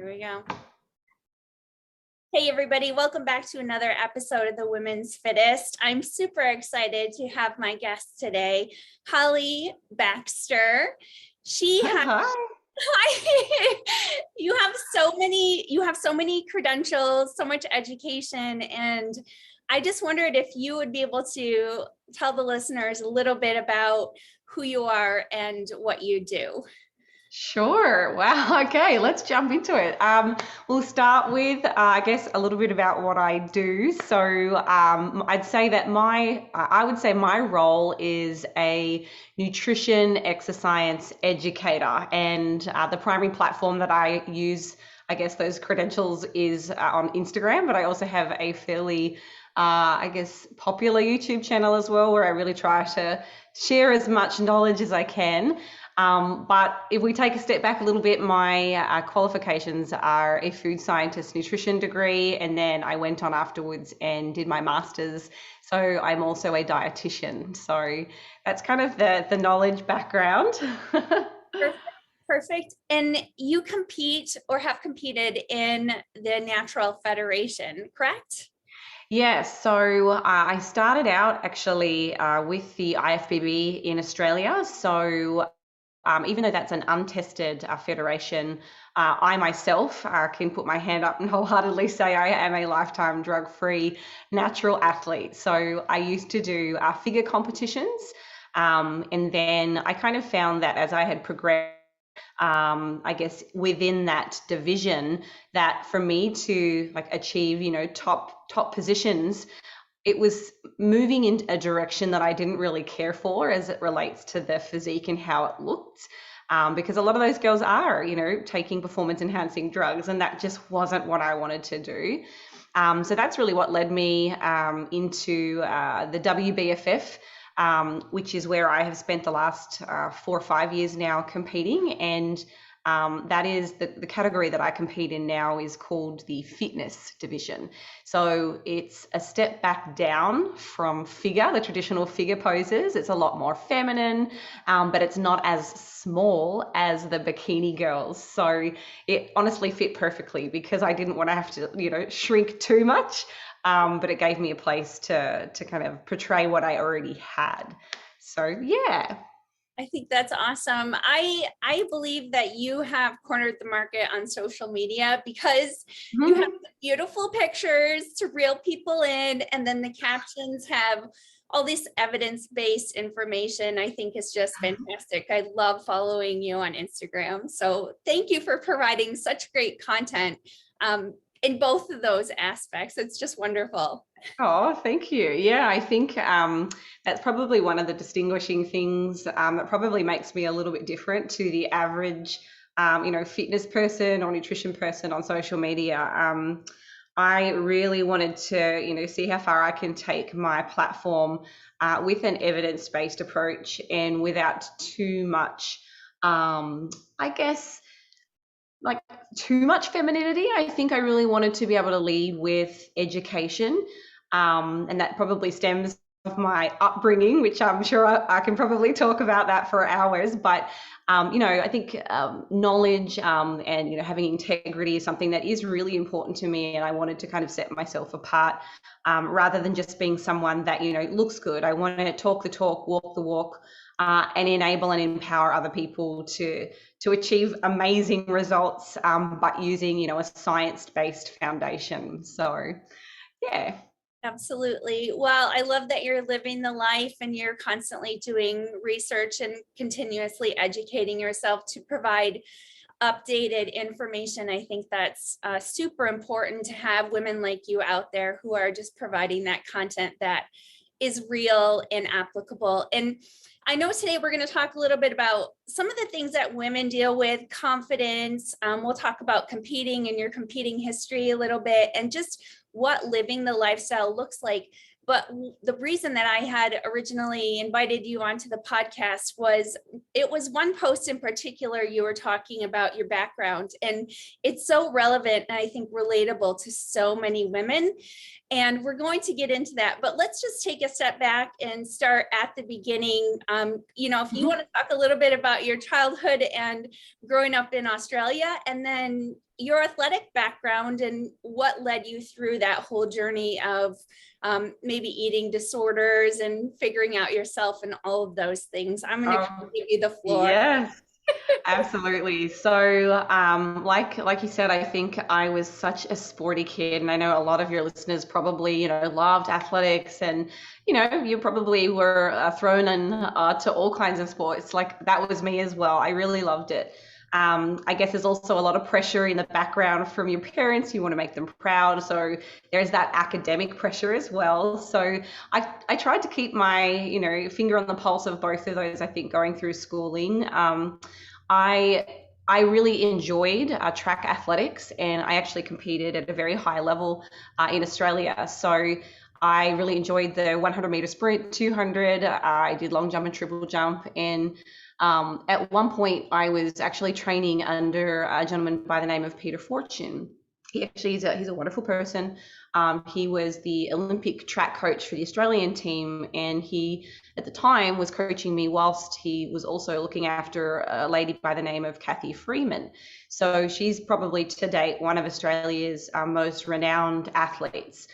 Here we go. Hey everybody, welcome back to another episode of the Women's Fittest. I'm super excited to have my guest today, Holly Baxter. Hi. You have so many credentials, so much education, and I just wondered if you would be able to tell the listeners a little bit about who you are and what you do. Sure. Wow. Okay, let's jump into it. We'll start with, I guess, a little bit about what I do. So, I'd say that I would say my role is a nutrition exercise educator, and the primary platform that I use, I guess, those credentials is on Instagram. But I also have a fairly, I guess, popular YouTube channel as well, where I really try to share as much knowledge as I can. But if we take a step back a little bit, my qualifications are a food scientist nutrition degree, and then I went on afterwards and did my master's. So I'm also a dietitian. So that's kind of the knowledge background. Perfect. And you compete or have competed in the Natural Federation, correct? Yes, so I started out actually with the IFBB in Australia. So even though that's an untested federation, I myself can put my hand up and wholeheartedly say I am a lifetime drug-free natural athlete. So I used to do figure competitions, and then I kind of found that as I had progressed, I guess within that division, that for me to achieve, top positions, it was moving in a direction that I didn't really care for as it relates to the physique and how it looked. Because a lot of those girls are, taking performance enhancing drugs, and that just wasn't what I wanted to do. So that's really what led me into the WBFF, which is where I have spent the last 4 or 5 years now competing. And that is the category that I compete in now is called the fitness division. So it's a step back down from the traditional figure poses. It's a lot more feminine, but it's not as small as the bikini girls. So it honestly fit perfectly because I didn't want to have to, shrink too much. But it gave me a place to kind of portray what I already had. So yeah. I think that's awesome. I believe that you have cornered the market on social media because you have beautiful pictures to reel people in, and then the captions have all this evidence-based information. I think is just fantastic. I love following you on Instagram. So thank you for providing such great content in both of those aspects. It's just wonderful. Oh, thank you. Yeah, I think that's probably one of the distinguishing things that probably makes me a little bit different to the average, fitness person or nutrition person on social media. I really wanted to, see how far I can take my platform with an evidence-based approach and without too much, I guess, too much femininity. I think I really wanted to be able to lead with education. And that probably stems of my upbringing, which I'm sure I can probably talk about that for hours. But I think knowledge and having integrity is something that is really important to me, and I wanted to kind of set myself apart rather than just being someone that looks good. I want to talk the talk, walk the walk, and enable and empower other people to achieve amazing results, but using a science-based foundation. So yeah. Absolutely. Well, I love that you're living the life and you're constantly doing research and continuously educating yourself to provide updated information. I think that's super important to have women like you out there who are just providing that content that is real and applicable. And I know today we're going to talk a little bit about some of the things that women deal with, confidence. We'll talk about competing and your competing history a little bit, and just what living the lifestyle looks like. But the reason that I had originally invited you onto the podcast was it was one post in particular you were talking about your background, and it's so relevant and I think relatable to so many women. And we're going to get into that, but let's just take a step back and start at the beginning. If you want to talk a little bit about your childhood and growing up in Australia, and then your athletic background and what led you through that whole journey of maybe eating disorders and figuring out yourself and all of those things. I'm going to Oh, give you the floor. yes. Absolutely. So, like you said, I think I was such a sporty kid, and I know a lot of your listeners probably, loved athletics, and you probably were thrown in to all kinds of sports. Like that was me as well. I really loved it. I guess there's also a lot of pressure in the background from your parents. You want to make them proud, so there's that academic pressure as well. So I tried to keep my finger on the pulse of both of those. I think going through schooling. I I really enjoyed track athletics, and I actually competed at a very high level in Australia. So I really enjoyed the 100-meter sprint, 200. I did long jump and triple jump, and at one point I was actually training under a gentleman by the name of Peter Fortune. He actually he's a wonderful person. He was the Olympic track coach for the Australian team, and he at the time was coaching me whilst he was also looking after a lady by the name of Kathy Freeman. So she's probably to date one of Australia's most renowned athletes.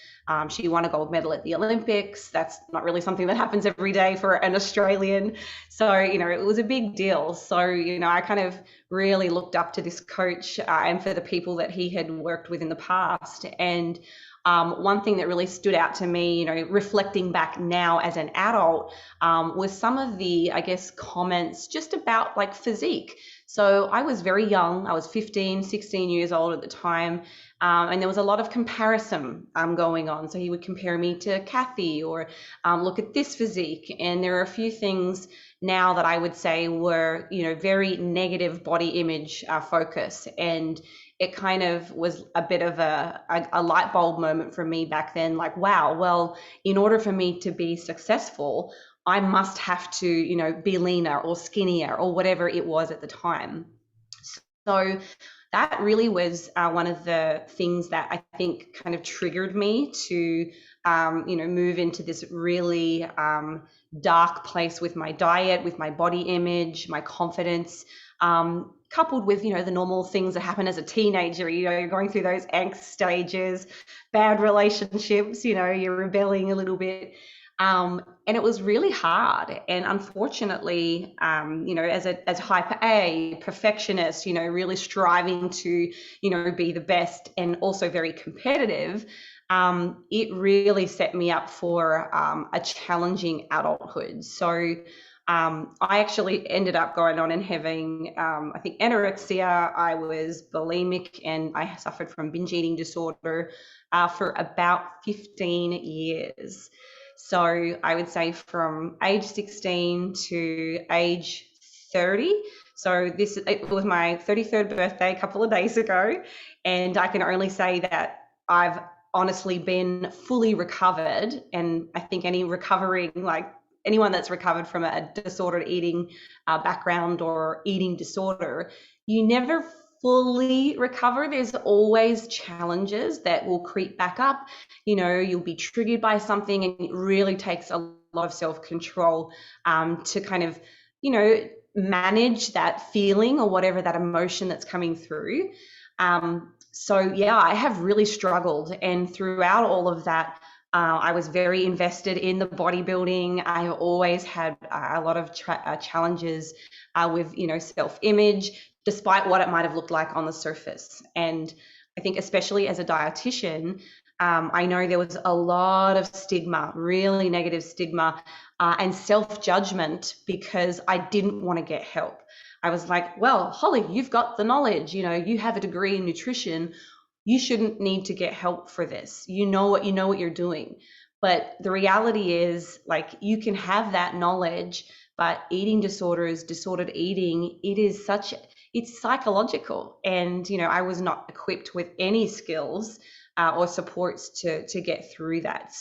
She won a gold medal at the Olympics. That's not really something that happens every day for an Australian. So, it was a big deal. So, I kind of really looked up to this coach and for the people that he had worked with in the past. And one thing that really stood out to me, reflecting back now as an adult, was some of the, I guess, comments just about like physique. So I was very young. I was 15, 16 years old at the time. And there was a lot of comparison going on. So he would compare me to Kathy, or look at this physique. And there are a few things now that I would say were, very negative body image focus. And it kind of was a bit of a light bulb moment for me back then. Like, wow, well, in order for me to be successful, I must have to, be leaner or skinnier or whatever it was at the time. So that really was one of the things that I think kind of triggered me to, move into this really dark place with my diet, with my body image, my confidence, coupled with, the normal things that happen as a teenager. You're going through those angst stages, bad relationships, you're rebelling a little bit. And it was really hard. And unfortunately, as hyper A, perfectionist, really striving to, be the best and also very competitive, it really set me up for a challenging adulthood. So I actually ended up going on and having, I think, anorexia. I was bulimic, and I suffered from binge eating disorder for about 15 years. So I would say from age 16 to age 30. So it was my 33rd birthday a couple of days ago. And I can only say that I've honestly been fully recovered. And I think anyone that's recovered from a disordered eating background or eating disorder, you never fully recover. There's always challenges that will creep back up. You'll be triggered by something, and it really takes a lot of self-control to kind of, manage that feeling or whatever that emotion that's coming through. So yeah, I have really struggled, and throughout all of that, I was very invested in the bodybuilding. I always had a lot of challenges with, self-image, despite what it might have looked like on the surface. And I think especially as a dietitian, I know there was a lot of stigma, really negative stigma, and self-judgment because I didn't want to get help. I was like, well, Holly, you've got the knowledge, you have a degree in nutrition. You shouldn't need to get help for this. You know what you're doing. But the reality is, like, you can have that knowledge, but eating disorders, disordered eating, it's psychological. And, I was not equipped with any skills or supports to get through that.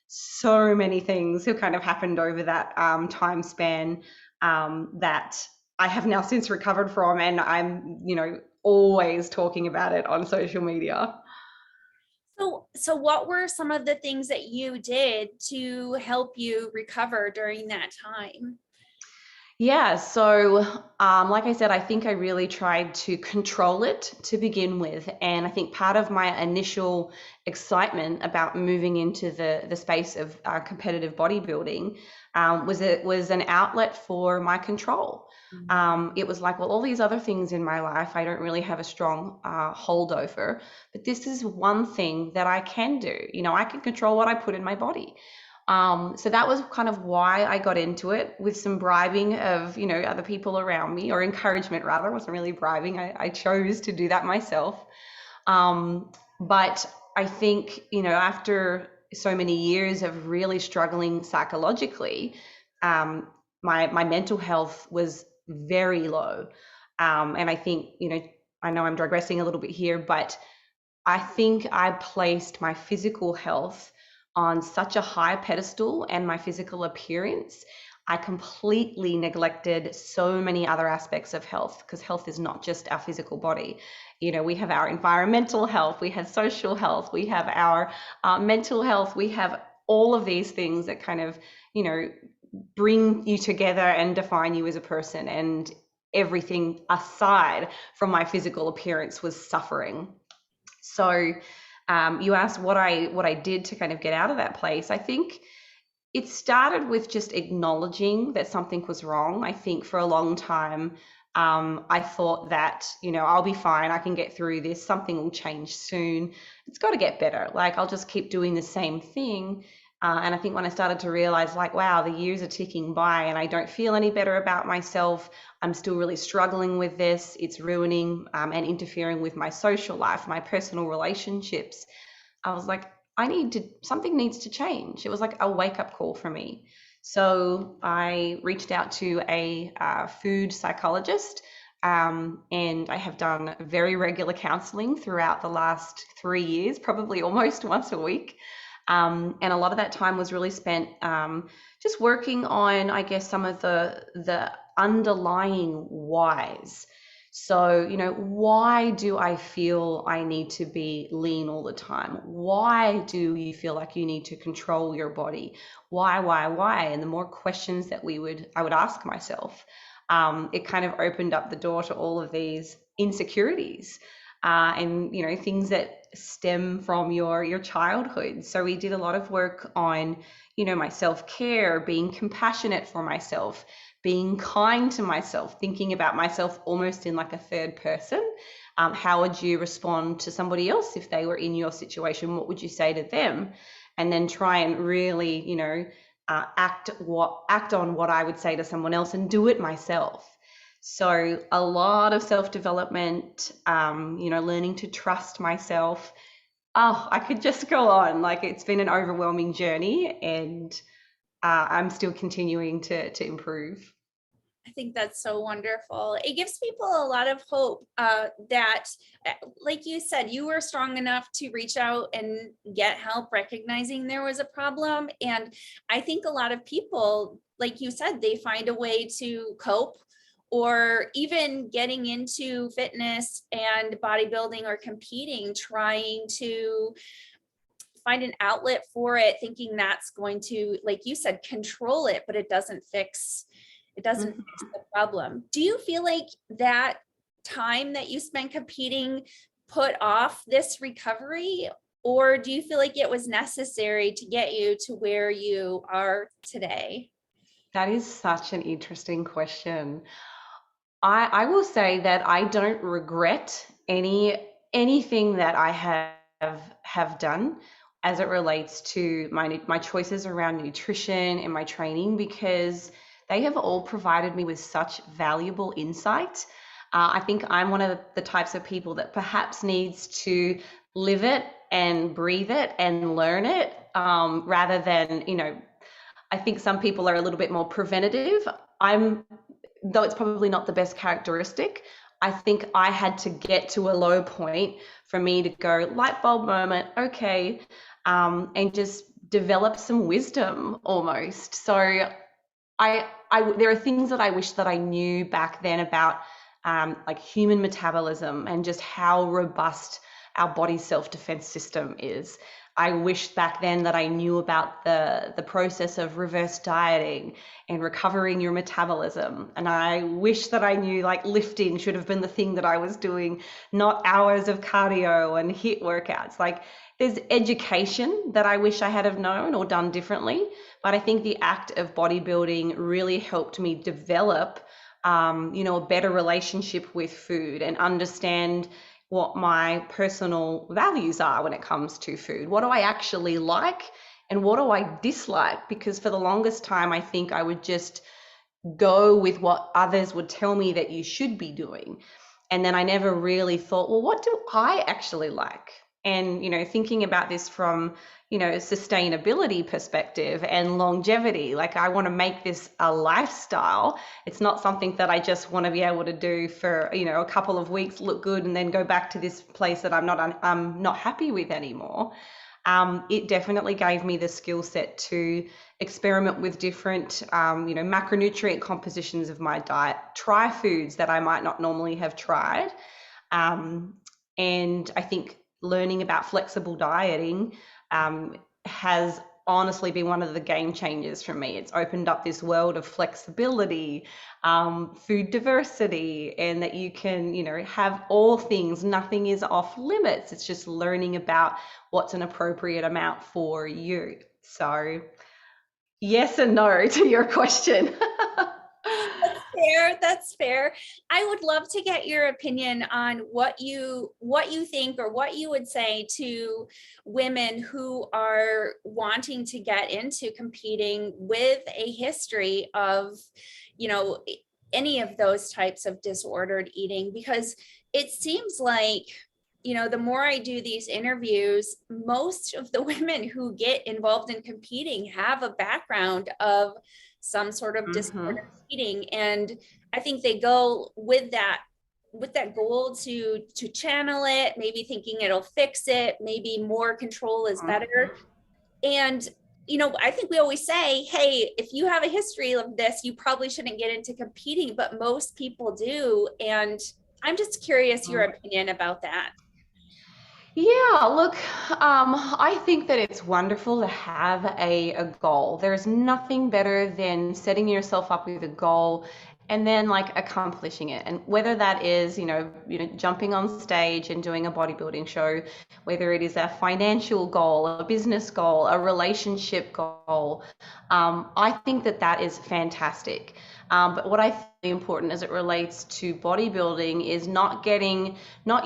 So many things have kind of happened over that time span that I have now since recovered from, and I'm, always talking about it on social media. So what were some of the things that you did to help you recover during that time? Yeah, so like I said, I think I really tried to control it to begin with. And I think part of my initial excitement about moving into the space of competitive bodybuilding was it was an outlet for my control. It was like, well, all these other things in my life, I don't really have a strong hold over, but this is one thing that I can do. You know, I can control what I put in my body. So that was kind of why I got into it, with some bribing of, you know, other people around me, or encouragement rather. It wasn't really bribing. I chose to do that myself. But I think, you know, after so many years of really struggling psychologically, um, my mental health was very low. And I think, you know, I know I'm digressing a little bit here, but I think I placed my physical health on such a high pedestal, and my physical appearance. I completely neglected so many other aspects of health, because health is not just our physical body. You know, we have our environmental health, we have social health, we have our mental health, we have all of these things that kind of, you know, bring you together and define you as a person. And everything aside from my physical appearance was suffering. So you asked what I did to kind of get out of that place. I think it started with just acknowledging that something was wrong. I think for a long time, I thought that, you know, I'll be fine. I can get through this. Something will change soon. It's got to get better. Like, I'll just keep doing the same thing. And I think when I started to realize, like, wow, the years are ticking by and I don't feel any better about myself. I'm still really struggling with this. It's ruining and interfering with my social life, my personal relationships. I was like, something needs to change. It was like a wake up call for me. So I reached out to a food psychologist, and I have done very regular counseling throughout the last 3 years, probably almost once a week. And a lot of that time was really spent just working on, I guess, some of the underlying whys. So, you know, why do I feel I need to be lean all the time? Why do you feel like you need to control your body? Why? And the more questions that I would ask myself, it kind of opened up the door to all of these insecurities, and, you know, things that stem from your childhood. So we did a lot of work on, you know, my self-care, being compassionate for myself, being kind to myself, thinking about myself almost in like a third person. How would you respond to somebody else if they were in your situation? What would you say to them? And then try and really, you know, act on what I would say to someone else, and do it myself. So a lot of self-development, you know, learning to trust myself. Oh, I could just go on. Like, it's been an overwhelming journey, and I'm still continuing to improve. I think that's so wonderful. It gives people a lot of hope that, like you said, you were strong enough to reach out and get help, recognizing there was a problem. And I think a lot of people, like you said, they find a way to cope, or even getting into fitness and bodybuilding or competing, trying to find an outlet for it, thinking that's going to, like you said, control it, but it doesn't Mhm. fix the problem. Do you feel like that time that you spent competing put off this recovery, or do you feel like it was necessary to get you to where you are today? That is such an interesting question. I will say that I don't regret anything that I have done as it relates to my choices around nutrition and my training, because they have all provided me with such valuable insight. I think I'm one of the types of people that perhaps needs to live it and breathe it and learn it, rather than, you know, I think some people are a little bit more preventative. I'm, though it's probably not the best characteristic, I think I had to get to a low point for me to go light bulb moment, okay, and just develop some wisdom almost. So there are things that I wish that I knew back then about, like human metabolism and just how robust our body's self-defense system is. I wish back then that I knew about the process of reverse dieting and recovering your metabolism. And I wish that I knew like lifting should have been the thing that I was doing, not hours of cardio and HIIT workouts. Like there's education that I wish I had have known or done differently. But I think the act of bodybuilding really helped me develop, a better relationship with food and understand what my personal values are when it comes to food. What do I actually like and what do I dislike? Because for the longest time, I think I would just go with what others would tell me that you should be doing. And then I never really thought, well, what do I actually like? And, thinking about this from, sustainability perspective and longevity, like I want to make this a lifestyle. It's not something that I just want to be able to do for, a couple of weeks, look good, and then go back to this place that I'm not happy with anymore. It definitely gave me the skill set to experiment with different, macronutrient compositions of my diet, try foods that I might not normally have tried. And I think learning about flexible dieting has honestly been one of the game changers for me. It's opened up this world of flexibility, food diversity, and that you can, have all things, nothing is off limits. It's just learning about what's an appropriate amount for you. So yes and no to your question. That's fair. I would love to get your opinion on what you think or what you would say to women who are wanting to get into competing with a history of, any of those types of disordered eating, because it seems like, the more I do these interviews, most of the women who get involved in competing have a background of some sort of disordered eating. And I think they go with that goal to channel it, maybe thinking it'll fix it, maybe more control is better. And I think we always say, hey, if you have a history of this, you probably shouldn't get into competing, but most people do. And I'm just curious your opinion about that. Yeah, look, I think that it's wonderful to have a goal. There's nothing better than setting yourself up with a goal and then like accomplishing it. And whether that is, jumping on stage and doing a bodybuilding show, whether it is a financial goal, a business goal, a relationship goal, I think that that is fantastic. But what I think is important as it relates to bodybuilding is not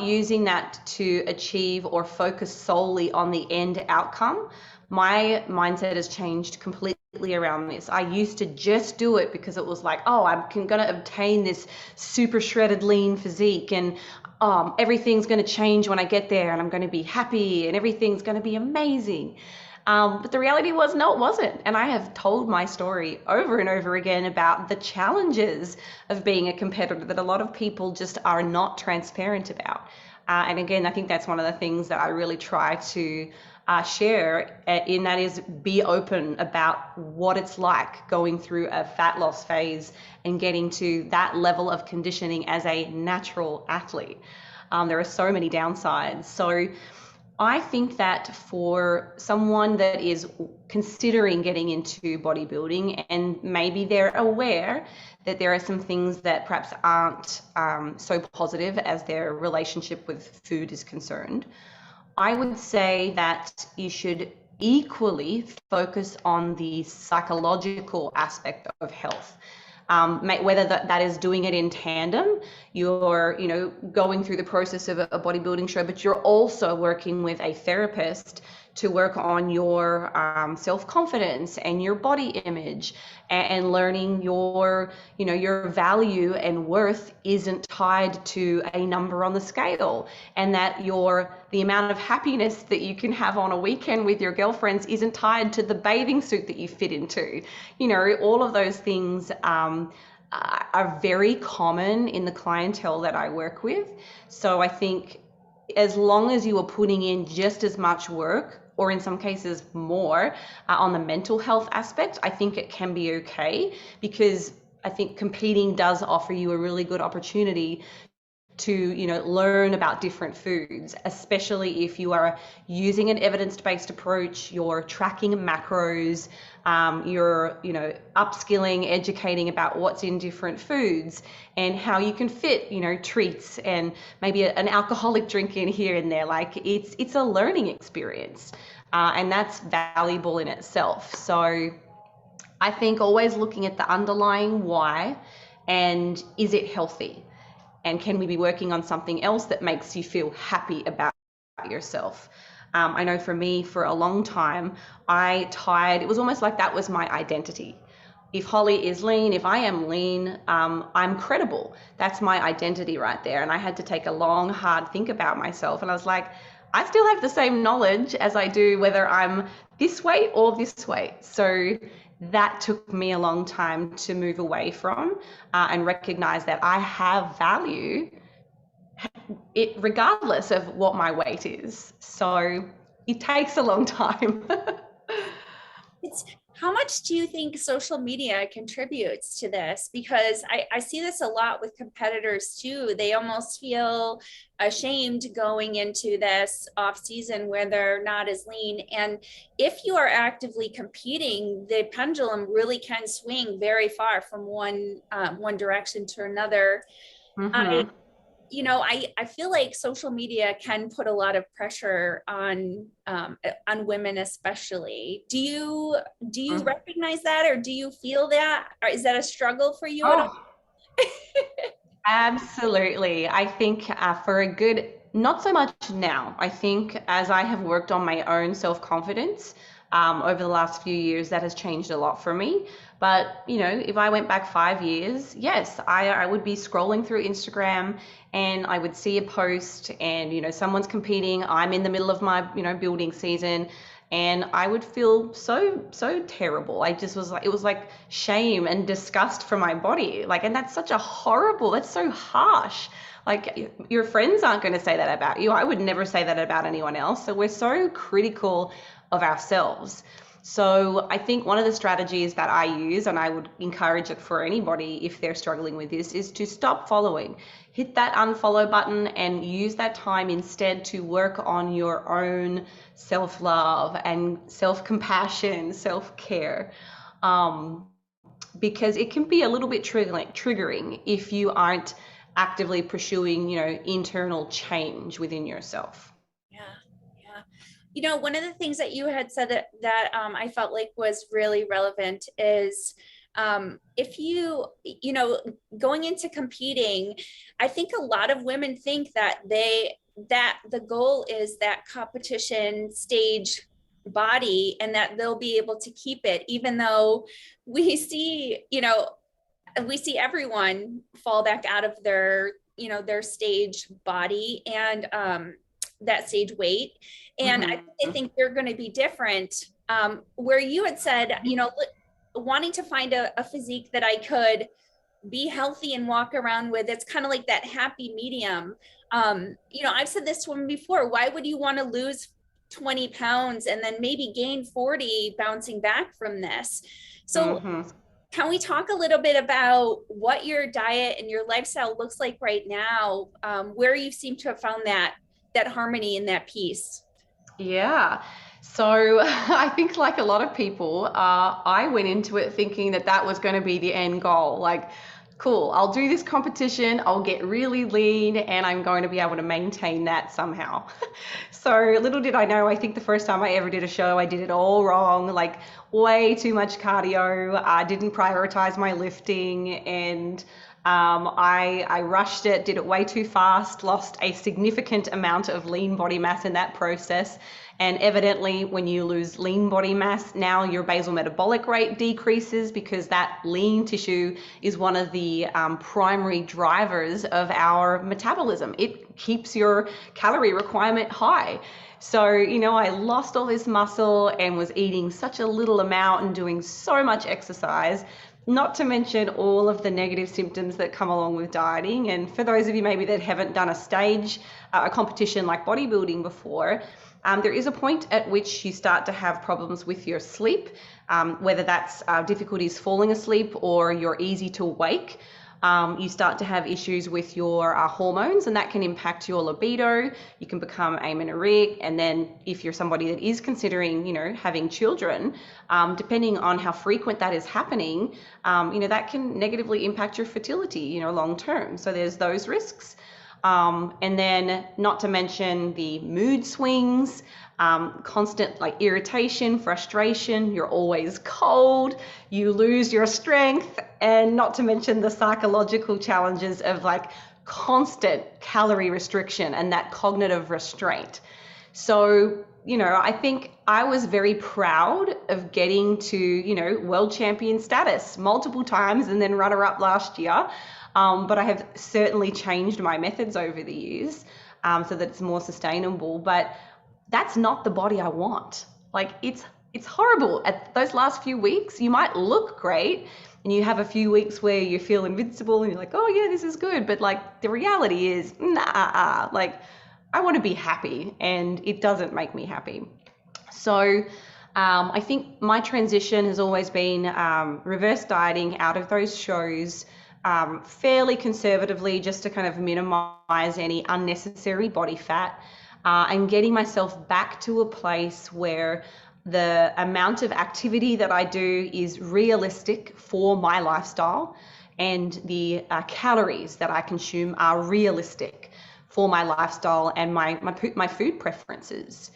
using that to achieve or focus solely on the end outcome. My mindset has changed completely around this. I used to just do it because it was like, oh, I'm going to obtain this super shredded lean physique and everything's going to change when I get there and I'm going to be happy and everything's going to be amazing. But the reality was, no, it wasn't. And I have told my story over and over again about the challenges of being a competitor that a lot of people just are not transparent about. And again, I think that's one of the things that I really try to share in that is be open about what it's like going through a fat loss phase and getting to that level of conditioning as a natural athlete. There are so many downsides. So I think that for someone that is considering getting into bodybuilding and maybe they're aware that there are some things that perhaps aren't so positive as their relationship with food is concerned, I would say that you should equally focus on the psychological aspect of health. Whether that is doing it in tandem, you're going through the process of a bodybuilding show, but you're also working with a therapist to work on your self-confidence and your body image and learning your value and worth isn't tied to a number on the scale, and that the amount of happiness that you can have on a weekend with your girlfriends isn't tied to the bathing suit that you fit into. All of those things are very common in the clientele that I work with. So I think as long as you are putting in just as much work, or in some cases more, on the mental health aspect, I think it can be okay, because I think competing does offer you a really good opportunity to, learn about different foods, especially if you are using an evidence-based approach, you're tracking macros, you're, upskilling, educating about what's in different foods and how you can fit, treats and maybe an alcoholic drink in here and there. Like it's a learning experience, and that's valuable in itself. So I think always looking at the underlying why, and is it healthy? And can we be working on something else that makes you feel happy about yourself? I know for me, for a long time, it was almost like that was my identity. If Holly is lean, if I am lean, I'm credible. That's my identity right there. And I had to take a long, hard think about myself. And I was like, I still have the same knowledge as I do whether I'm this way or this way. So that took me a long time to move away from, and recognize that I have value regardless of what my weight is. So it takes a long time. How much do you think social media contributes to this? Because I see this a lot with competitors too. They almost feel ashamed going into this off season where they're not as lean. And if you are actively competing, the pendulum really can swing very far from one direction to another. Mm-hmm. I feel like social media can put a lot of pressure on women, especially. Do you recognize that, or do you feel that, or is that a struggle for you at all? Absolutely. I think for a good, not so much now. I think as I have worked on my own self-confidence over the last few years, that has changed a lot for me. But, if I went back 5 years, yes, I would be scrolling through Instagram and I would see a post and, someone's competing. I'm in the middle of my, building season. And I would feel so terrible. I just was like, it was like shame and disgust for my body. Like, and that's that's so harsh. Like, your friends aren't going to say that about you. I would never say that about anyone else. So we're so critical of ourselves. So I think one of the strategies that I use, and I would encourage it for anybody if they're struggling with this, is to stop following. Hit that unfollow button and use that time instead to work on your own self-love and self-compassion, self-care. Because it can be a little bit triggering if you aren't actively pursuing, internal change within yourself. Yeah. One of the things that you had said that I felt like was really relevant is if going into competing, I think a lot of women think that the goal is that competition stage body and that they'll be able to keep it, even though we see everyone fall back out of their stage body and that stage weight. And Mm-hmm. I think they're going to be different. Where you had said, wanting to find a physique that I could be healthy and walk around with, it's kind of like that happy medium. I've said this to women before, why would you want to lose 20 pounds and then maybe gain 40 bouncing back from this? So Mm-hmm. can we talk a little bit about what your diet and your lifestyle looks like right now, where you seem to have found that harmony in that piece? Yeah. So I think, like a lot of people, I went into it thinking that was going to be the end goal. Like, cool, I'll do this competition, I'll get really lean, and I'm going to be able to maintain that somehow. So little did I know, I think the first time I ever did a show, I did it all wrong, like way too much cardio. I didn't prioritize my lifting, and I rushed it, did it way too fast, lost a significant amount of lean body mass in that process. And evidently, when you lose lean body mass, now your basal metabolic rate decreases, because that lean tissue is one of the primary drivers of our metabolism. It keeps your calorie requirement high. So, I lost all this muscle and was eating such a little amount and doing so much exercise, not to mention all of the negative symptoms that come along with dieting. And for those of you maybe that haven't done a competition like bodybuilding before, there is a point at which you start to have problems with your sleep, whether that's difficulties falling asleep or you're easy to wake. You start to have issues with your hormones, and that can impact your libido. You can become amenorrheic, and then if you're somebody that is considering, having children, depending on how frequent that is happening, that can negatively impact your fertility, long term. So there's those risks. And then not to mention the mood swings, constant like irritation, frustration, you're always cold, you lose your strength, and not to mention the psychological challenges of like constant calorie restriction and that cognitive restraint. So, I think I was very proud of getting to, world champion status multiple times and then runner up last year. But I have certainly changed my methods over the years so that it's more sustainable. But that's not the body I want. Like it's horrible. At those last few weeks, you might look great and you have a few weeks where you feel invincible and you're like, oh yeah, this is good. But like the reality is, like I want to be happy and it doesn't make me happy. So I think my transition has always been reverse dieting out of those shows fairly conservatively, just to kind of minimize any unnecessary body fat, and getting myself back to a place where the amount of activity that I do is realistic for my lifestyle, and the calories that I consume are realistic for my lifestyle and my food preferences.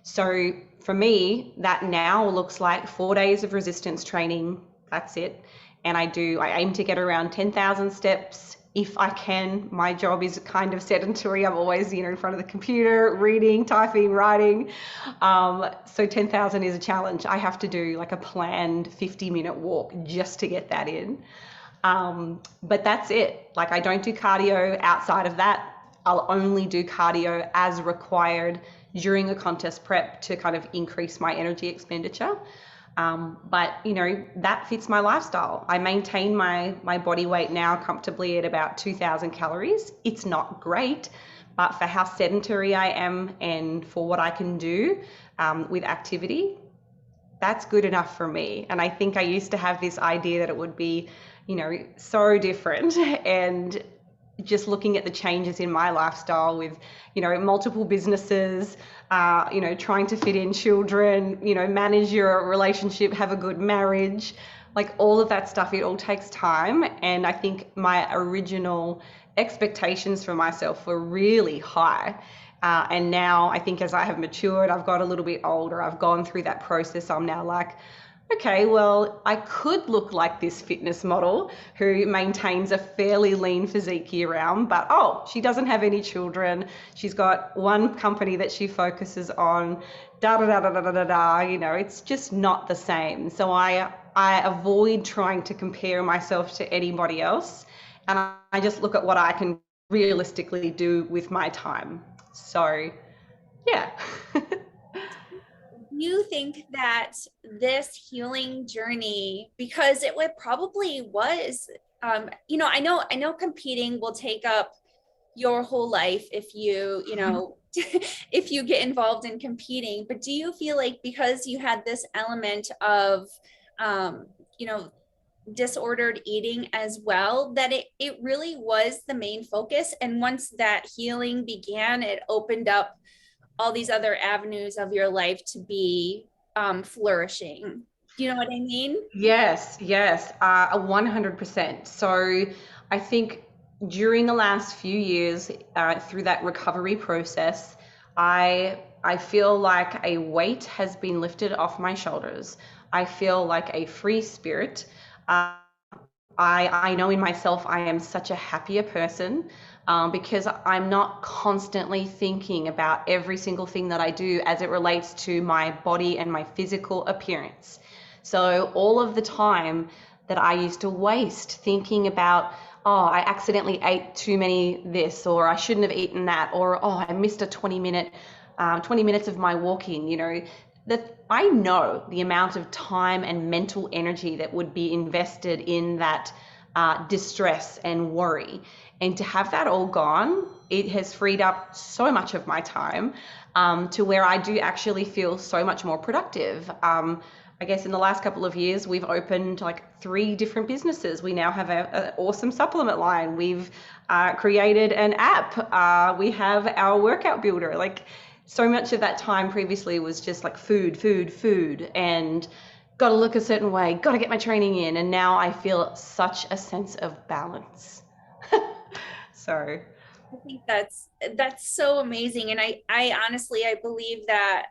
So for me, that now looks like 4 days of resistance training. That's it. And I aim to get around 10,000 steps if I can. My job is kind of sedentary. I'm always, in front of the computer, reading, typing, writing. So 10,000 is a challenge. I have to do like a planned 50-minute walk just to get that in. But that's it. Like I don't do cardio outside of that. I'll only do cardio as required during a contest prep to kind of increase my energy expenditure. But that fits my lifestyle. I maintain my body weight now comfortably at about 2,000 calories. It's not great, but for how sedentary I am and for what I can do with activity, that's good enough for me. And I think I used to have this idea that it would be, so different. And just looking at the changes in my lifestyle with, multiple businesses, trying to fit in children, manage your relationship, have a good marriage, like all of that stuff, it all takes time. And I think my original expectations for myself were really high. And now I think as I have matured, I've got a little bit older, I've gone through that process. I'm now like, okay, well, I could look like this fitness model who maintains a fairly lean physique year round, but she doesn't have any children. She's got one company that she focuses on, it's just not the same. So I avoid trying to compare myself to anybody else. And I just look at what I can realistically do with my time. So, yeah. You think that this healing journey, because it probably was, I know competing will take up your whole life if you, if you get involved in competing, but do you feel like because you had this element of, disordered eating as well, that it really was the main focus? And once that healing began, it opened up all these other avenues of your life to be flourishing. Do you know what I mean? Yes, 100%. So I think during the last few years, through that recovery process, I feel like a weight has been lifted off my shoulders. I feel like a free spirit. I know in myself I am such a happier person because I'm not constantly thinking about every single thing that I do as it relates to my body and my physical appearance. So all of the time that I used to waste thinking about, I accidentally ate too many this, or I shouldn't have eaten that, or I missed a 20 minutes of my walking, that I know the amount of time and mental energy that would be invested in that distress and worry. And to have that all gone, it has freed up so much of my time to where I do actually feel so much more productive. I guess in the last couple of years, we've opened like 3 different businesses. We now have an awesome supplement line. We've created an app. We have our workout builder. Like, so much of that time previously was just like food, food, food, and got to look a certain way, got to get my training in. And now I feel such a sense of balance. So, I think that's so amazing. And I honestly I believe that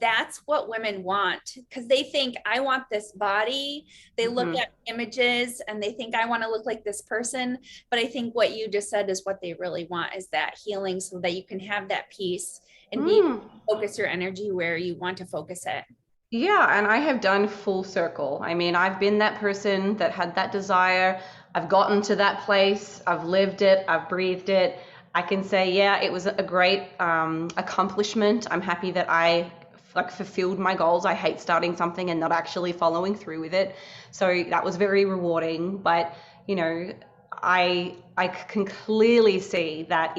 that's what women want, because they think I want this body. They look mhm. at images and they think I want to look like this person. But I think what you just said is what they really want, is that healing, so that you can have that peace and be Mm. focus your energy where you want to focus it. Yeah, and I have done full circle. I mean, I've been that person that had that desire. I've gotten to that place. I've lived it. I've breathed it. I can say, yeah, it was a great accomplishment. I'm happy that I like fulfilled my goals. I hate starting something and not actually following through with it. So that was very rewarding. But you know, I can clearly see that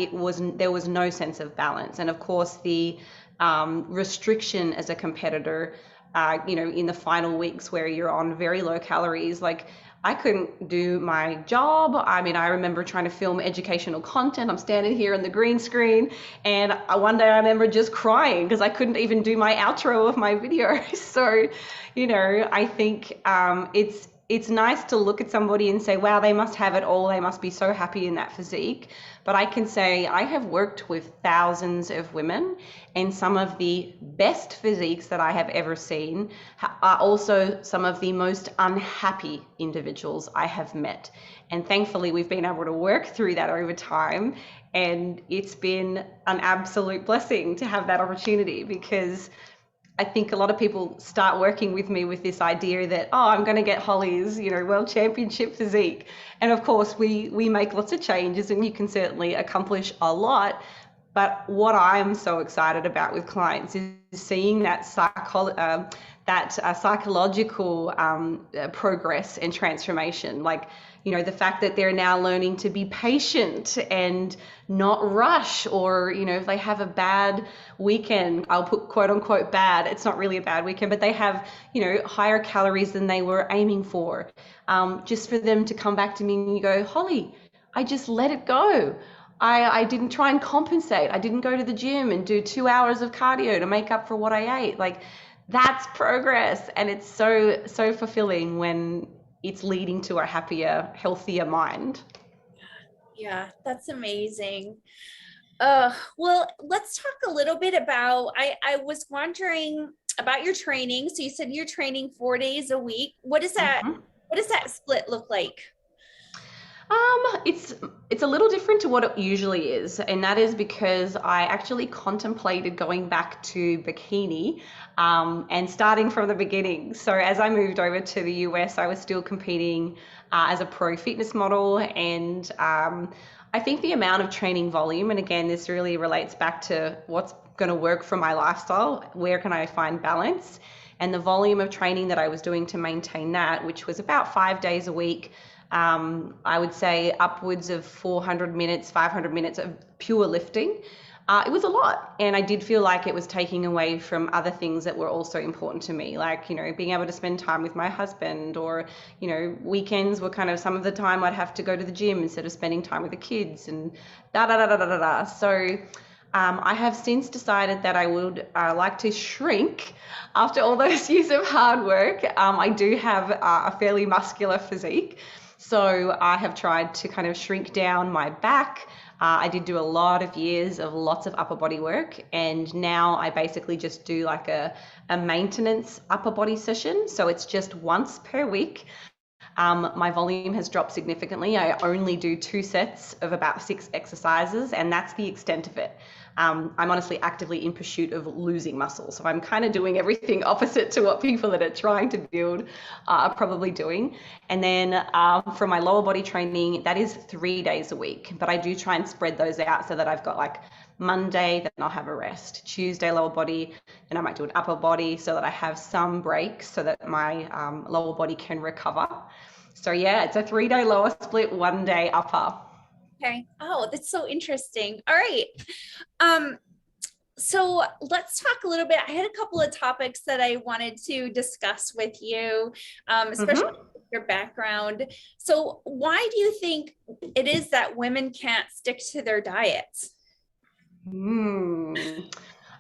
there was no sense of balance, and of course the restriction as a competitor, in the final weeks where you're on very low calories, like I couldn't do my job. I mean, I remember trying to film educational content. I'm standing here on the green screen, and one day I remember just crying because I couldn't even do my outro of my video. So, I think it's nice to look at somebody and say, wow, they must have it all. They must be so happy in that physique. But I can say I have worked with thousands of women, and some of the best physiques that I have ever seen are also some of the most unhappy individuals I have met. And thankfully, we've been able to work through that over time. And it's been an absolute blessing to have that opportunity, because I think a lot of people start working with me with this idea that, oh, I'm going to get Holly's, world championship physique. And of course, we make lots of changes, and you can certainly accomplish a lot. But what I'm so excited about with clients is seeing that psychological progress and transformation. Like, the fact that they're now learning to be patient and not rush, or, if they have a bad weekend, I'll put quote unquote bad, it's not really a bad weekend, but they have, higher calories than they were aiming for. Just for them to come back to me and go, Holly, I just let it go. I didn't try and compensate. I didn't go to the gym and do 2 hours of cardio to make up for what I ate. Like, that's progress. And it's so, so fulfilling when it's leading to a happier, healthier mind. Yeah, that's amazing. Well, let's talk a little bit about, I was wondering about your training. So you said you're training 4 days a week. Mhm. What does that split look like? It's a little different to what it usually is, and that is because I actually contemplated going back to bikini, and starting from the beginning. So as I moved over to the US, I was still competing as a pro fitness model, and I think the amount of training volume, and again, this really relates back to what's going to work for my lifestyle, where can I find balance, and the volume of training that I was doing to maintain that, which was about 5 days a week. I would say upwards of 400 minutes, 500 minutes of pure lifting. It was a lot, and I did feel like it was taking away from other things that were also important to me, like, being able to spend time with my husband, or, weekends were kind of some of the time I'd have to go to the gym instead of spending time with the kids, and da da da da da da da. So I have since decided that I would like to shrink after all those years of hard work. I do have a fairly muscular physique. So I have tried to kind of shrink down my back. I did do a lot of years of lots of upper body work, and now I basically just do like a maintenance upper body session. So it's just once per week. My volume has dropped significantly. I only do 2 sets of about 6 exercises, and that's the extent of it. I'm honestly actively in pursuit of losing muscle. So I'm kind of doing everything opposite to what people that are trying to build are probably doing. And then for my lower body training, that is 3 days a week. But I do try and spread those out so that I've got like Monday, then I'll have a rest. Tuesday, lower body, then I might do an upper body so that I have some breaks so that my lower body can recover. So yeah, it's a 3-day lower split, 1 day upper. Okay. Oh, that's so interesting. All right. Um, So let's talk a little bit. I had a couple of topics that I wanted to discuss with you, especially your background. So why do you think it is that women can't stick to their diets?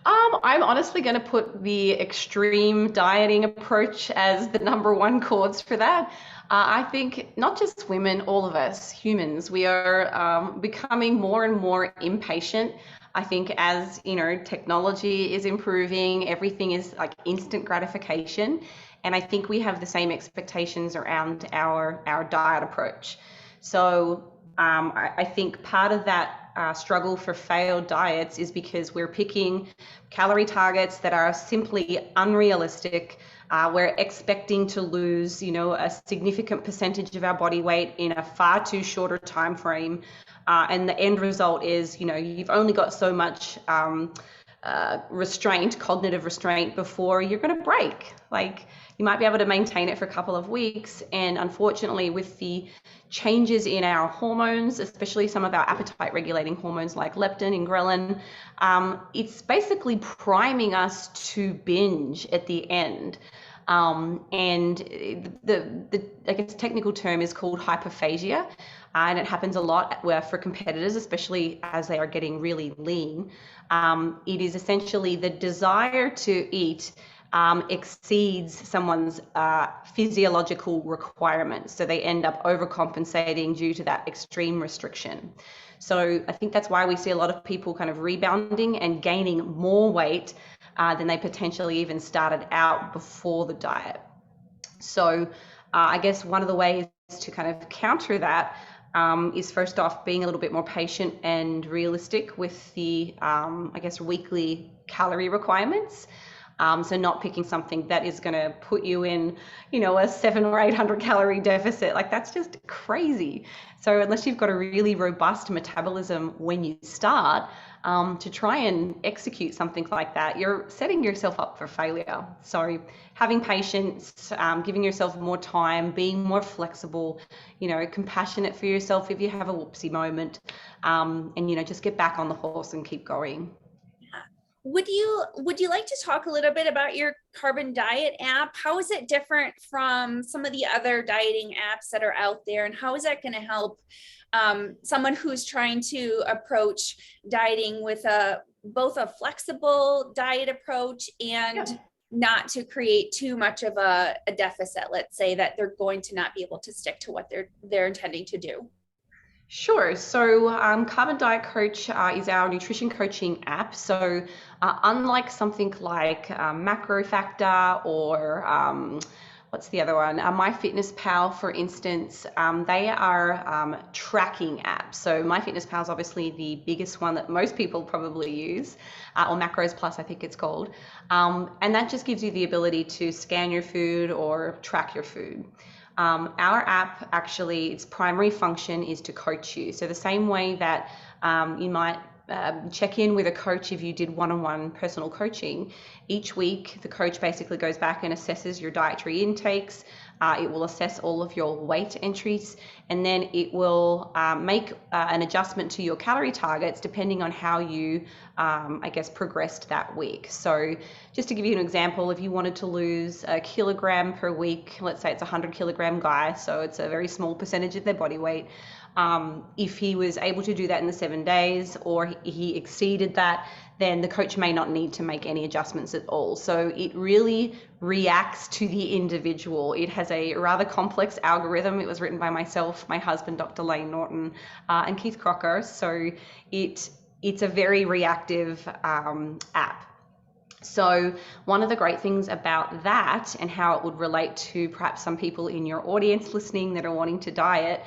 I'm honestly going to put the extreme dieting approach as the number one cause for that. I think not just women, all of us humans, we are becoming more and more impatient. I think as technology is improving, everything is like instant gratification, and I think we have the same expectations around our diet approach. So I think part of that struggle for failed diets is because we're picking calorie targets that are simply unrealistic. We're expecting to lose, a significant percentage of our body weight in a far too shorter time frame. And the end result is, you've only got so much restraint, cognitive restraint, before you're going to break. Like, you might be able to maintain it for a couple of weeks. And unfortunately, with the changes in our hormones, especially some of our appetite regulating hormones like leptin and ghrelin, it's basically priming us to binge at the end. And the I guess technical term is called hyperphagia, and it happens a lot for competitors, especially as they are getting really lean. It is essentially the desire to eat exceeds someone's physiological requirements. So they end up overcompensating due to that extreme restriction. So I think that's why we see a lot of people kind of rebounding and gaining more weight than they potentially even started out before the diet. So I guess one of the ways to kind of counter that is first off being a little bit more patient and realistic with the, weekly calorie requirements. So not picking something that is going to put you in, a 700 or 800 calorie deficit. Like, that's just crazy. So unless you've got a really robust metabolism when you start, to try and execute something like that, you're setting yourself up for failure. So having patience, giving yourself more time, being more flexible, compassionate for yourself if you have a whoopsie moment, and just get back on the horse and keep going. Would you like to talk a little bit about your Carbon Diet app? How is it different from some of the other dieting apps that are out there, and how is that going to help someone who's trying to approach dieting with both a flexible diet approach and not to create too much of a deficit, let's say, that they're going to not be able to stick to what they're intending to do? Sure. So Carbon Diet Coach is our nutrition coaching app. So unlike something like Macro Factor or what's the other one? MyFitnessPal, for instance, they are tracking apps. So MyFitnessPal is obviously the biggest one that most people probably use, or Macros Plus, I think it's called. And that just gives you the ability to scan your food or track your food. Our app, actually, its primary function is to coach you. So the same way that you might check in with a coach if you did one-on-one personal coaching, each week the coach basically goes back and assesses your dietary intakes. It will assess all of your weight entries, and then it will make an adjustment to your calorie targets depending on how you, progressed that week. So just to give you an example, if you wanted to lose a kilogram per week, let's say it's a 100-kilogram guy, so it's a very small percentage of their body weight. If he was able to do that in the 7 days, or he exceeded that, then the coach may not need to make any adjustments at all. So it really reacts to the individual. It has a rather complex algorithm. It was written by myself, my husband, Dr. Lane Norton, and Keith Crocker. So it's a very reactive app. So one of the great things about that, and how it would relate to perhaps some people in your audience listening that are wanting to diet,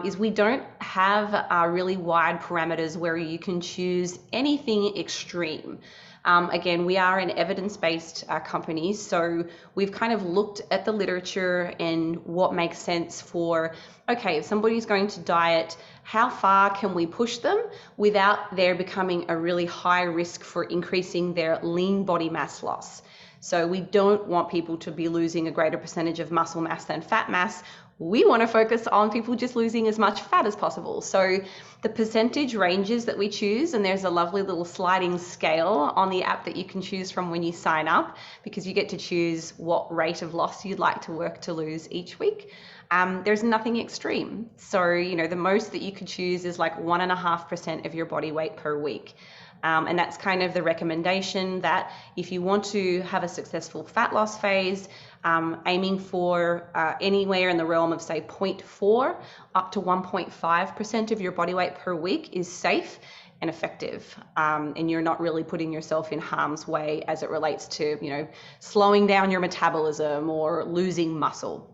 is we don't have really wide parameters where you can choose anything extreme. Again, we are an evidence-based company, so we've kind of looked at the literature and what makes sense for, okay, if somebody's going to diet, how far can we push them without there becoming a really high risk for increasing their lean body mass loss? So we don't want people to be losing a greater percentage of muscle mass than fat mass, We want to focus on people just losing as much fat as possible. So the percentage ranges that we choose, and there's a lovely little sliding scale on the app that you can choose from when you sign up, because you get to choose what rate of loss you'd like to work to lose each week. There's nothing extreme. So, the most that you could choose is like 1.5% of your body weight per week. And that's kind of the recommendation, that if you want to have a successful fat loss phase, aiming for anywhere in the realm of, say, 0.4 up to 1.5% of your body weight per week is safe and effective. And you're not really putting yourself in harm's way as it relates to, slowing down your metabolism or losing muscle.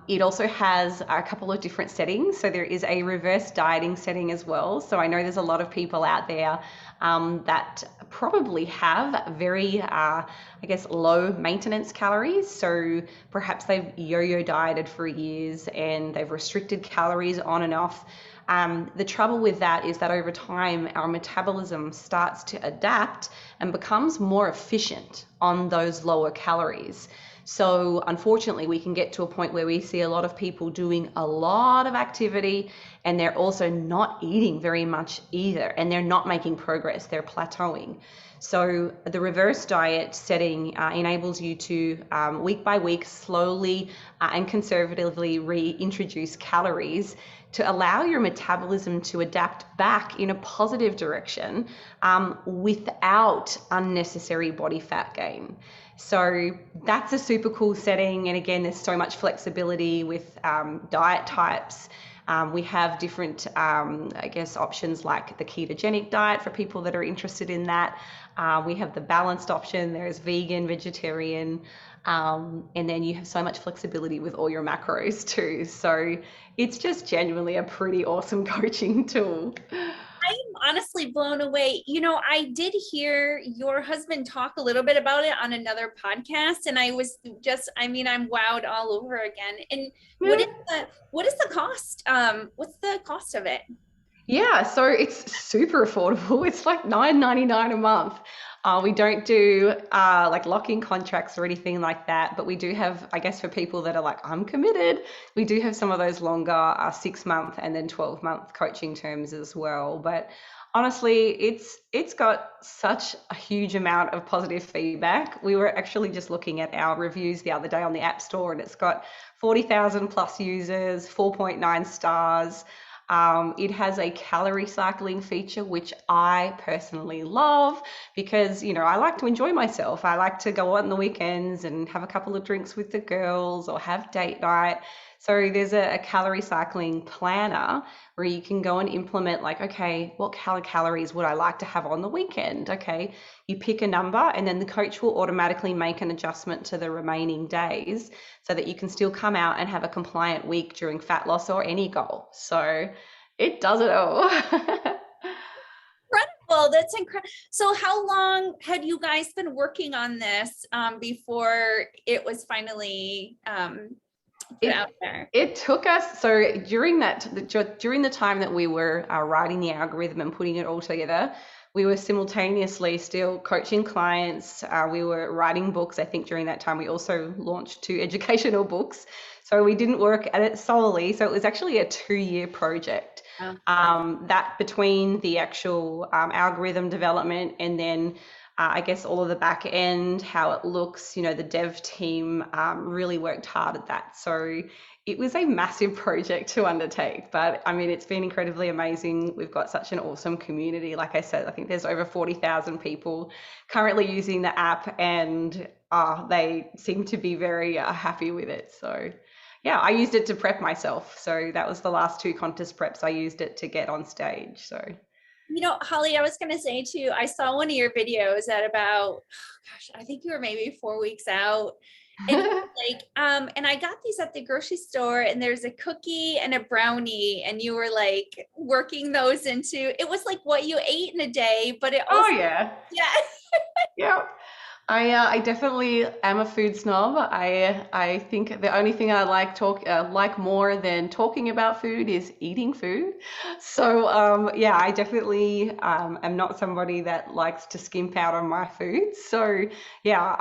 It also has a couple of different settings. So there is a reverse dieting setting as well. So I know there's a lot of people out there that probably have very, low maintenance calories. So perhaps they've yo-yo dieted for years and they've restricted calories on and off. The trouble with that is that over time, our metabolism starts to adapt and becomes more efficient on those lower calories. So unfortunately, we can get to a point where we see a lot of people doing a lot of activity and they're also not eating very much either, and they're not making progress, they're plateauing. So the reverse diet setting enables you to week by week slowly and conservatively reintroduce calories to allow your metabolism to adapt back in a positive direction without unnecessary body fat gain. So that's a super cool setting. And again, there's so much flexibility with diet types. We have different, options like the ketogenic diet for people that are interested in that. We have the balanced option. There's vegan, vegetarian, and then you have so much flexibility with all your macros too. So it's just genuinely a pretty awesome coaching tool. I'm honestly blown away. I did hear your husband talk a little bit about it on another podcast, and I was just, I'm wowed all over again. And what is the cost? What's the cost of it? Yeah, so it's super affordable. It's like $9.99 a month. We don't do like lock-in contracts or anything like that, but we do have, for people that are like, I'm committed, we do have some of those longer 6-month and then 12-month coaching terms as well. But honestly, it's got such a huge amount of positive feedback. We were actually just looking at our reviews the other day on the App Store, and it's got 40,000 plus users, 4.9 stars. It has a calorie cycling feature, which I personally love because, I like to enjoy myself. I like to go out on the weekends and have a couple of drinks with the girls or have date night. So there's a calorie cycling planner where you can go and implement like, okay, what calories would I like to have on the weekend? Okay, you pick a number and then the coach will automatically make an adjustment to the remaining days so that you can still come out and have a compliant week during fat loss or any goal. So it does it all. Incredible. That's incredible. So how long had you guys been working on this before it was finally put out there? It took us, so during the time that we were writing the algorithm and putting it all together, we were simultaneously still coaching clients. We were writing books. I think during that time, we also launched 2 educational books. So we didn't work at it solely. So it was actually a 2-year project. That between the actual algorithm development and then all of the back end, how it looks, the dev team really worked hard at that. So it was a massive project to undertake, but it's been incredibly amazing. We've got such an awesome community. Like I said, I think there's over 40,000 people currently using the app, and they seem to be very happy with it. So yeah, I used it to prep myself. So that was the last 2 contest preps. I used it to get on stage. So Holly, I was going to say too, I saw one of your videos at about, I think you were maybe 4 weeks out. And and I got these at the grocery store, and there's a cookie and a brownie, and you were like working those into, it was like what you ate in a day, but it also, yeah. Yeah. I definitely am a food snob. I think the only thing I like more than talking about food is eating food. So I definitely am not somebody that likes to skimp out on my food. So yeah,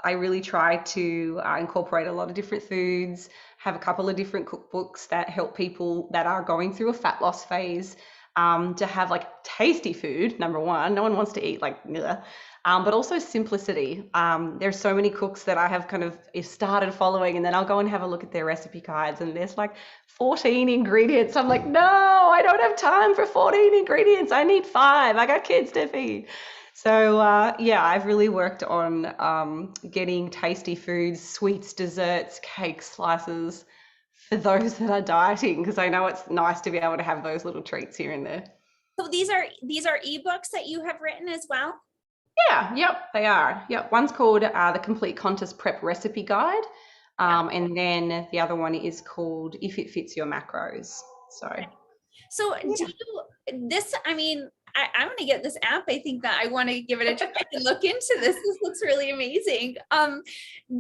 I really try to incorporate a lot of different foods, have a couple of different cookbooks that help people that are going through a fat loss phase to have like tasty food, number one. No one wants to eat like, but also simplicity. There's so many cooks that I have kind of started following, and then I'll go and have a look at their recipe guides, and there's like 14 ingredients. I'm like, no, I don't have time for 14 ingredients. I need 5. I got kids to feed. So yeah, I've really worked on getting tasty foods, sweets, desserts, cakes, slices for those that are dieting, because I know it's nice to be able to have those little treats here and there. So these are ebooks that you have written as well? Yeah, yep, they are. Yep, one's called the Complete Contest Prep Recipe Guide, and then the other one is called If It Fits Your Macros. So do you, this, I mean, I want to get this app. I think that I want to give it a try and look into this. This looks really amazing.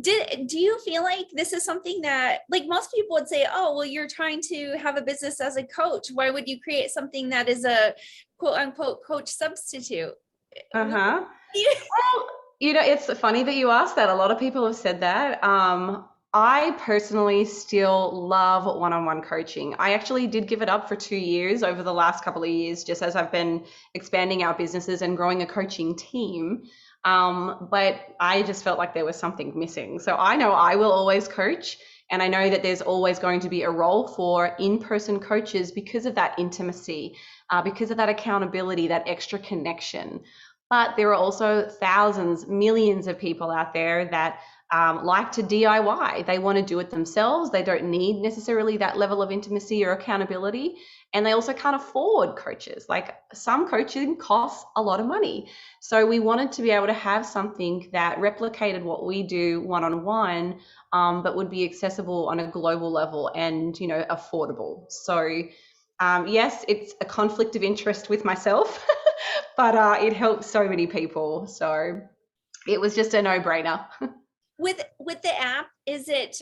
Do you feel like this is something that, like, most people would say, oh, well, you're trying to have a business as a coach. Why would you create something that is a quote unquote coach substitute? Well, it's funny that you asked that. A lot of people have said that. I personally still love one-on-one coaching. I actually did give it up for 2 years over the last couple of years, just as I've been expanding our businesses and growing a coaching team. But I just felt like there was something missing. So I know I will always coach, and I know that there's always going to be a role for in-person coaches because of that intimacy, because of that accountability, that extra connection. But there are also thousands, millions of people out there that like to DIY. They want to do it themselves. They don't need necessarily that level of intimacy or accountability. And they also can't afford coaches. Like, some coaching costs a lot of money. So we wanted to be able to have something that replicated what we do one-on-one, but would be accessible on a global level and, affordable. So yes, it's a conflict of interest with myself, but it helps so many people. So it was just a no-brainer. With the app, is it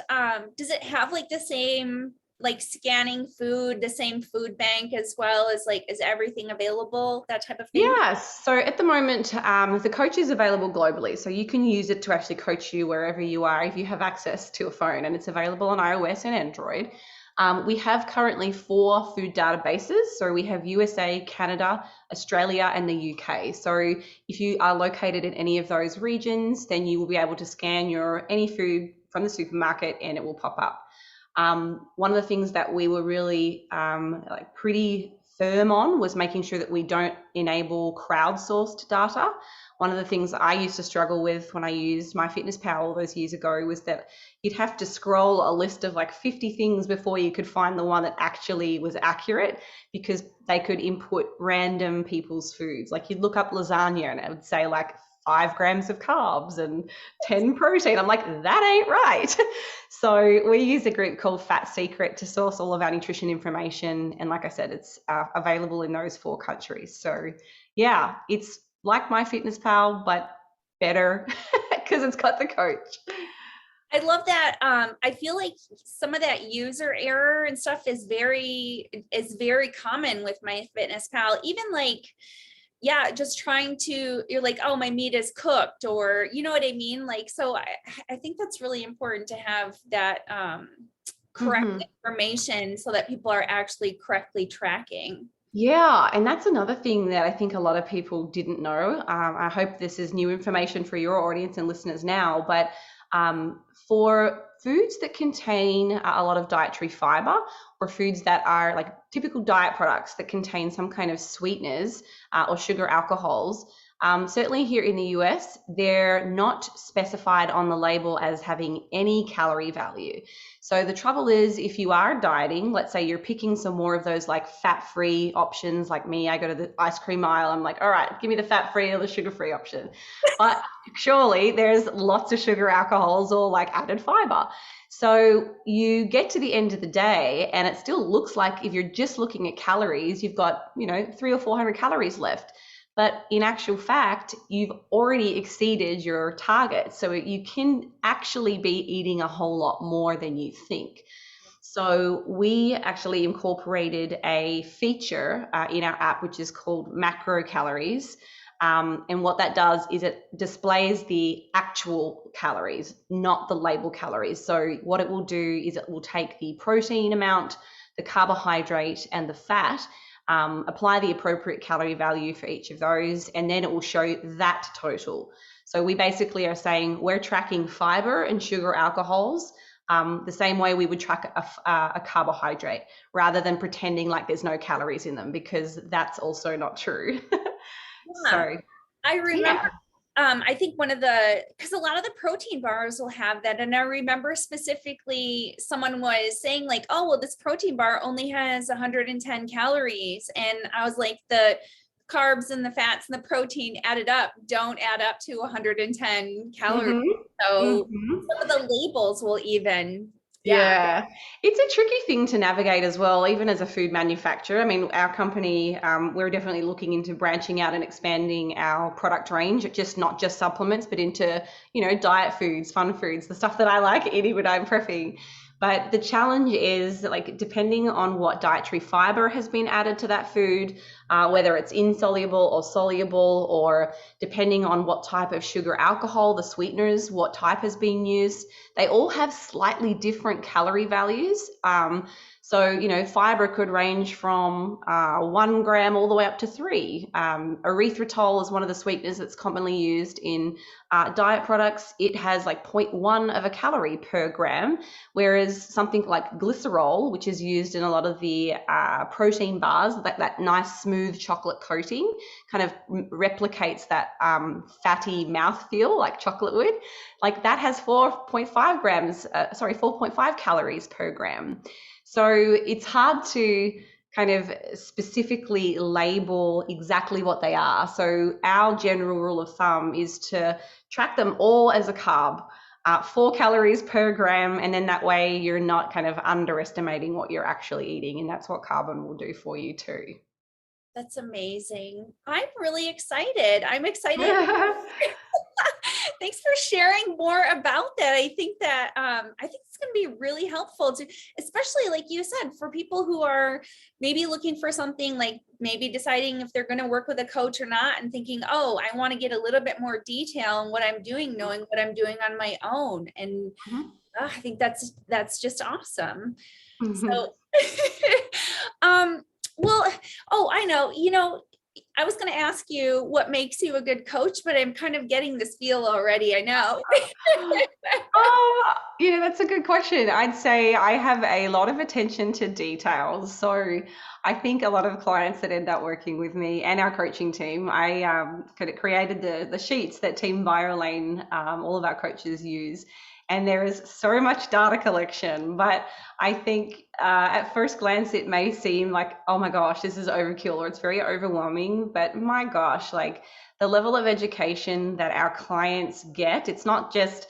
does it have like the same, like, scanning food, the same food bank, as well as, like, is everything available, that type of thing? Yes. So at the moment, the coach is available globally. So you can use it to actually coach you wherever you are if you have access to a phone, and it's available on iOS and Android. We have currently 4 food databases. So we have USA, Canada, Australia, and the UK. So if you are located in any of those regions, then you will be able to scan any food from the supermarket and it will pop up. One of the things that we were really pretty firm on was making sure that we don't enable crowdsourced data. One of the things I used to struggle with when I used MyFitnessPal all those years ago was that you'd have to scroll a list of like 50 things before you could find the one that actually was accurate, because they could input random people's foods. Like, you'd look up lasagna and it would say like 5 grams of carbs and 10 protein. I'm like, that ain't right. So we use a group called Fat Secret to source all of our nutrition information. And like I said, it's available in those 4 countries. So yeah, it's like MyFitnessPal, but better because it's got the coach. I love that. I feel like some of that user error and stuff is very common with MyFitnessPal. Even like, yeah, just trying to, you're like, oh, my meat is cooked, or you know what I mean? Like, so I think that's really important to have that correct information so that people are actually correctly tracking. Yeah, and that's another thing that I think a lot of people didn't know. I hope this is new information for your audience and listeners now, but for foods that contain a lot of dietary fiber, or foods that are like typical diet products that contain some kind of sweeteners or sugar alcohols, certainly here in the US, they're not specified on the label as having any calorie value. So the trouble is, if you are dieting, let's say you're picking some more of those like fat-free options, like me, I go to the ice cream aisle, I'm like, all right, give me the fat-free or the sugar-free option. But surely there's lots of sugar alcohols or like added fiber. So you get to the end of the day and it still looks like, if you're just looking at calories, you've got, 300 or 400 calories left. But in actual fact, you've already exceeded your target. So you can actually be eating a whole lot more than you think. So we actually incorporated a feature in our app, which is called macro calories. And what that does is it displays the actual calories, not the label calories. So what it will do is it will take the protein amount, the carbohydrate, and the fat, apply the appropriate calorie value for each of those, and then it will show that total. So we basically are saying we're tracking fiber and sugar alcohols the same way we would track a carbohydrate, rather than pretending like there's no calories in them, because that's also not true. So I remember, yeah. I think because a lot of the protein bars will have that. And I remember specifically someone was saying like, oh, well, this protein bar only has 110 calories. And I was like, the carbs and the fats and the protein added up don't add up to 110 calories. So some of the labels will even, yeah, it's a tricky thing to navigate as well, even as a food manufacturer. I mean, our company, we're definitely looking into branching out and expanding our product range, not just supplements, but into, diet foods, fun foods, the stuff that I like eating when I'm prepping. But the challenge is like, depending on what dietary fiber has been added to that food, whether it's insoluble or soluble, or depending on what type of sugar alcohol, the sweeteners, what type has been used, they all have slightly different calorie values. So, fiber could range from 1 gram all the way up to 3. Erythritol is one of the sweeteners that's commonly used in diet products. It has like 0.1 of a calorie per gram, whereas something like glycerol, which is used in a lot of the protein bars, that nice smooth chocolate coating, kind of replicates that fatty mouthfeel like chocolate would. Like that has 4.5 calories per gram. So it's hard to kind of specifically label exactly what they are. So our general rule of thumb is to track them all as a carb, 4 calories per gram, and then that way you're not kind of underestimating what you're actually eating, and that's what carbon will do for you too. That's amazing. I'm really excited. I'm excited. Thanks for sharing more about that. I think it's going to be really helpful to, especially like you said, for people who are maybe looking for something, like maybe deciding if they're going to work with a coach or not, and thinking, oh, I want to get a little bit more detail on what I'm doing, knowing what I'm doing on my own. And I think that's just awesome. So, well, oh, I know, I was going to ask you what makes you a good coach, but I'm kind of getting this feel already. I know. That's a good question. I'd say I have a lot of attention to details. So I think a lot of clients that end up working with me and our coaching team, I kind of created the sheets that Team Violane, all of our coaches use. And there is so much data collection, but I think at first glance, it may seem like, oh my gosh, this is overkill, or it's very overwhelming. But my gosh, like the level of education that our clients get, it's not just,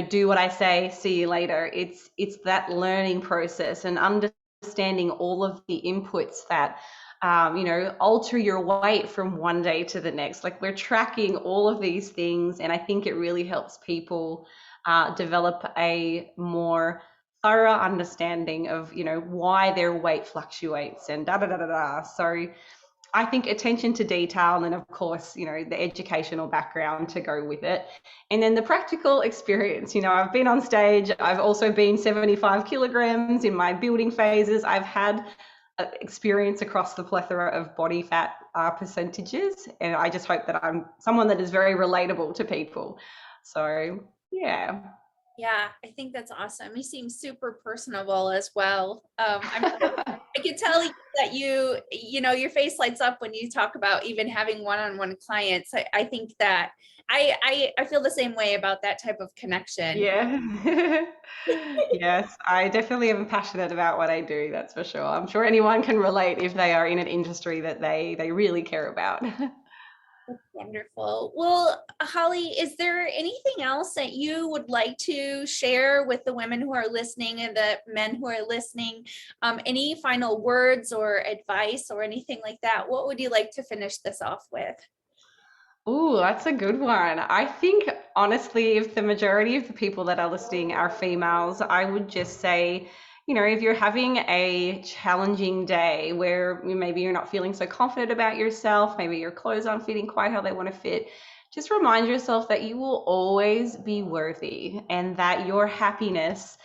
do what I say, see you later. It's that learning process and understanding all of the inputs that, alter your weight from one day to the next. Like we're tracking all of these things. And I think it really helps people develop a more thorough understanding of, why their weight fluctuates and da da da da da. So I think attention to detail, and then of course, the educational background to go with it. And then the practical experience, I've been on stage, I've also been 75 kilograms in my building phases. I've had experience across the plethora of body fat percentages. And I just hope that I'm someone that is very relatable to people. So yeah. Yeah, I think that's awesome. You seem super personable as well. I can tell that your face lights up when you talk about even having one-on-one clients. I think that I feel the same way about that type of connection. Yeah. Yes, I definitely am passionate about what I do, that's for sure. I'm sure anyone can relate if they are in an industry that they really care about. That's wonderful. Well, Holly, is there anything else that you would like to share with the women who are listening and the men who are listening? Any final words or advice or anything like that? What would you like to finish this off with? Oh, that's a good one. I think honestly, if the majority of the people that are listening are females, I would just say, if you're having a challenging day where maybe you're not feeling so confident about yourself, maybe your clothes aren't fitting quite how they want to fit, just remind yourself that you will always be worthy and that your happiness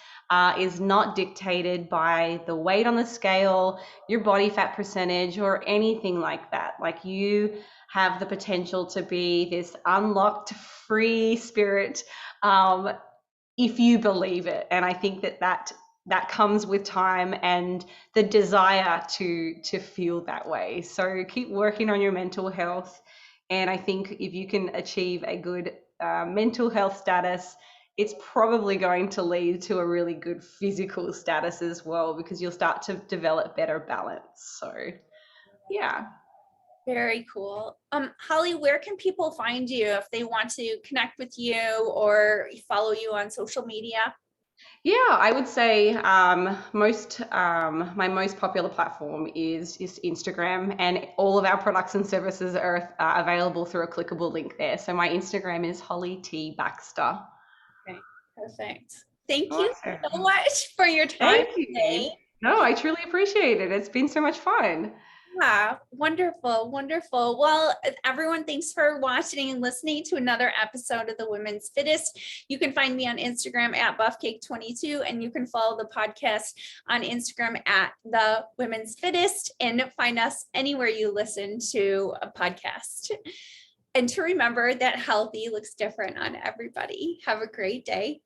is not dictated by the weight on the scale, your body fat percentage, or anything like that. Like, you have the potential to be this unlocked, free spirit, if you believe it. And I think that comes with time and the desire to feel that way. So keep working on your mental health. And I think if you can achieve a good mental health status, it's probably going to lead to a really good physical status as well, because you'll start to develop better balance. So yeah. Very cool. Holly, where can people find you if they want to connect with you or follow you on social media? Yeah, I would say my most popular platform is Instagram, and all of our products and services are available through a clickable link there. So my Instagram is Holly T Baxter. Okay, perfect. Thank you so Awesome. much for your time Thank today. you. No, I truly appreciate it. It's been so much fun. Yeah, wonderful, wonderful. Well, everyone, thanks for watching and listening to another episode of the Women's Fittest. You can find me on Instagram at buffcake22, and you can follow the podcast on Instagram at the Women's Fittest, and find us anywhere you listen to a podcast. And to remember that healthy looks different on everybody. Have a great day.